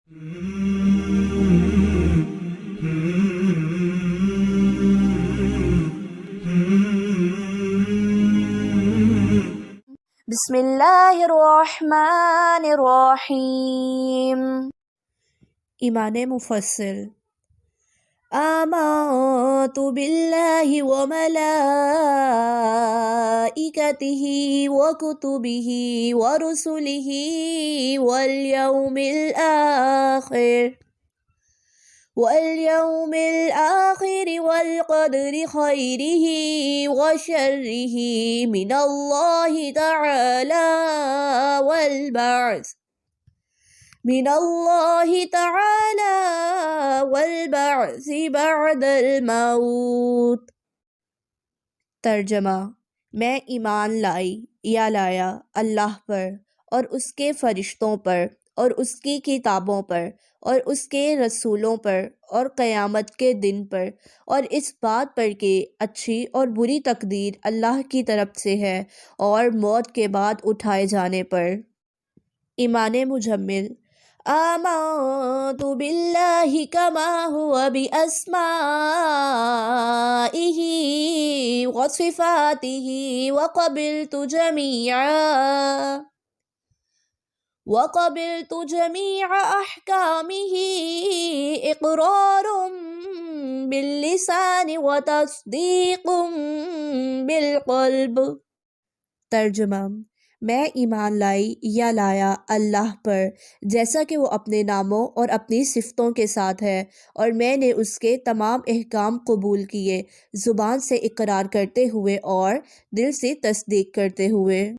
بسم اللہ الرحمن الرحیم۔ ایمان مفصل۔ آمنت باللہ وملائکتہ وکتبہ ورسلہ واليوم الآخر والقدر خيره وشره من الله تعالى والبعث بعد الموت۔ ترجمہ: میں ایمان لایا اللہ پر اور اس کے فرشتوں پر اور اس کی کتابوں پر اور اس کے رسولوں پر اور قیامت کے دن پر، اور اس بات پر کہ اچھی اور بری تقدیر اللہ کی طرف سے ہے، اور موت کے بعد اٹھائے جانے پر۔ ایمان مجمل۔ آمنت باللہ کما هو بأسمائہ وصفاتہ وقبلت جميع أحكامه إقرار باللسان وتصديق بالقلب۔ ترجمہ: میں ایمان لایا اللہ پر جیسا کہ وہ اپنے ناموں اور اپنی صفتوں کے ساتھ ہے، اور میں نے اس کے تمام احکام قبول کیے، زبان سے اقرار کرتے ہوئے اور دل سے تصدیق کرتے ہوئے۔